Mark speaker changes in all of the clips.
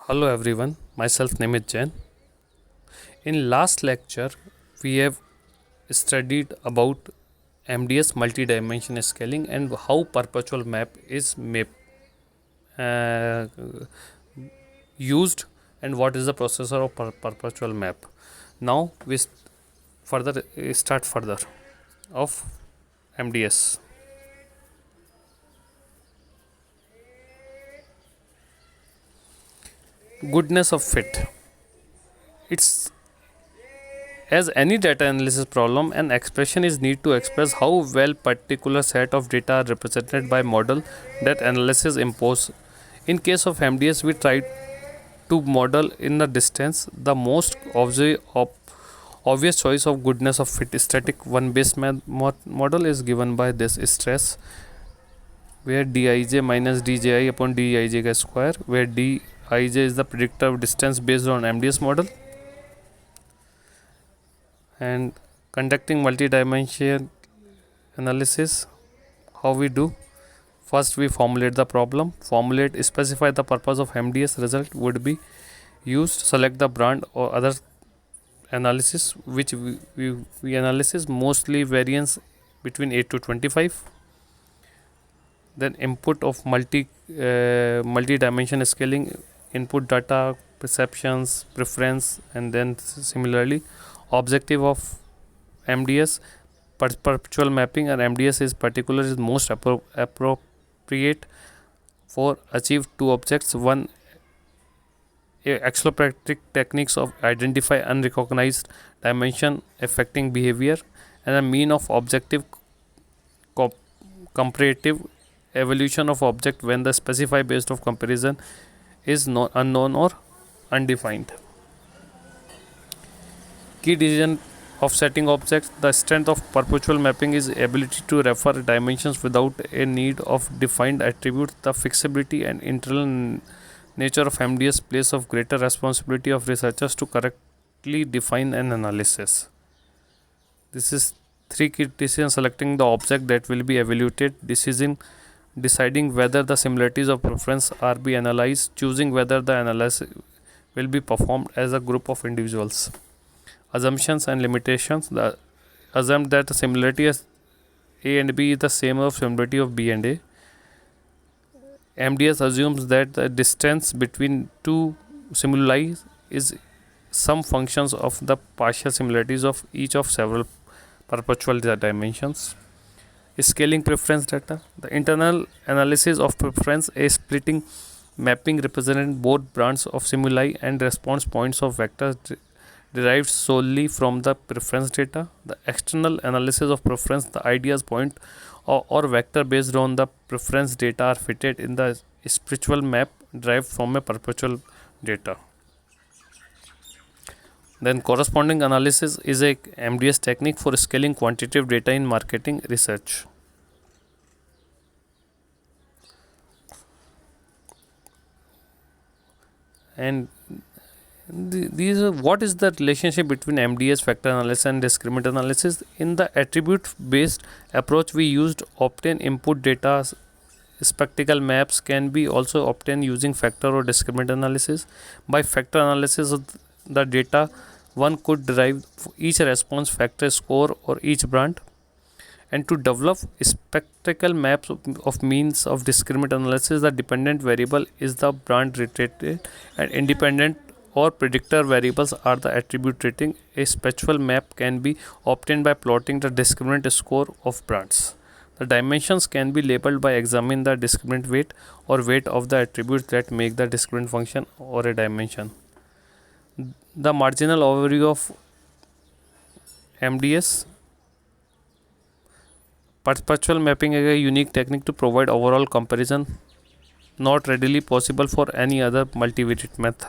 Speaker 1: Hello everyone, myself Nimit Jain. In last lecture, we have studied about MDS multi-dimension scaling and how perpetual map is uh, used and what is the processor of perpetual map. Now we start further of MDS. Goodness of fit. It's as any data analysis problem, an expression is need to express how well particular set of data are represented by model that analysis impose. In case of MDS, we try to model in the distance. The most obvious choice of goodness of fit static one based model is given by this stress, where dij minus dji upon dij का square, where dij is the predictor of distance based on MDS model. And conducting multi-dimensional analysis, how we do? First we formulate the problem, specify the purpose of MDS result would be used, select the brand or other analysis which we analysis mostly variance between 8 to 25. Then input of multi-dimension scaling, input data, perceptions, preference, and then similarly objective of MDS perpetual mapping, and MDS is particular is most appropriate for achieve two objects. One, axiomatic techniques of identify unrecognized dimension affecting behavior, and a mean of objective comparative evolution of object when the specified based of comparison is unknown or undefined. Key decision of setting objects. The strength of perpetual mapping is ability to refer dimensions without a need of defined attributes. The flexibility and internal nature of MDS place of greater responsibility of researchers to correctly define an analysis. This is three key decisions: selecting the object that will be evaluated, deciding whether the similarities of preference are be analyzed, choosing whether the analysis will be performed as a group of individuals. Assumptions and limitations. The assume that the similarity as A and B is the same of similarity of B and A. MDS assumes that the distance between two simuli is some functions of the partial similarities of each of several perpetual dimensions. Scaling preference data. The internal analysis of preference, a splitting mapping representing both brands of simuli and response points of vectors derived solely from the preference data. The external analysis of preference, the ideas point or vector based on the preference data are fitted in the spiritual map derived from a perpetual data. Then corresponding analysis is a MDS technique for scaling quantitative data in marketing research. And these are what is the relationship between MDS factor analysis and discriminant analysis. In the attribute based approach we used obtain input data. Spectacle maps can be also obtained using factor or discriminant analysis. By factor analysis of the data, one could derive each response factor score or each brand. And to develop spectacle maps of means of discriminant analysis, the dependent variable is the brand rated and independent or predictor variables are the attribute rating. A spectral map can be obtained by plotting the discriminant score of brands. The dimensions can be labeled by examining the discriminant weight or weight of the attributes that make the discriminant function or a dimension. The marginal overview of MDS. Perpetual mapping is a unique technique to provide overall comparison, not readily possible for any other multivariate method.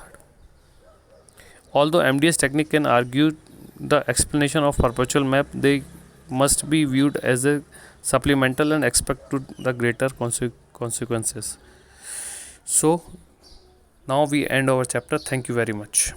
Speaker 1: Although MDS technique can argue the explanation of perpetual map, they must be viewed as a supplemental and expect to the greater consequences. So now we end our chapter. Thank you very much.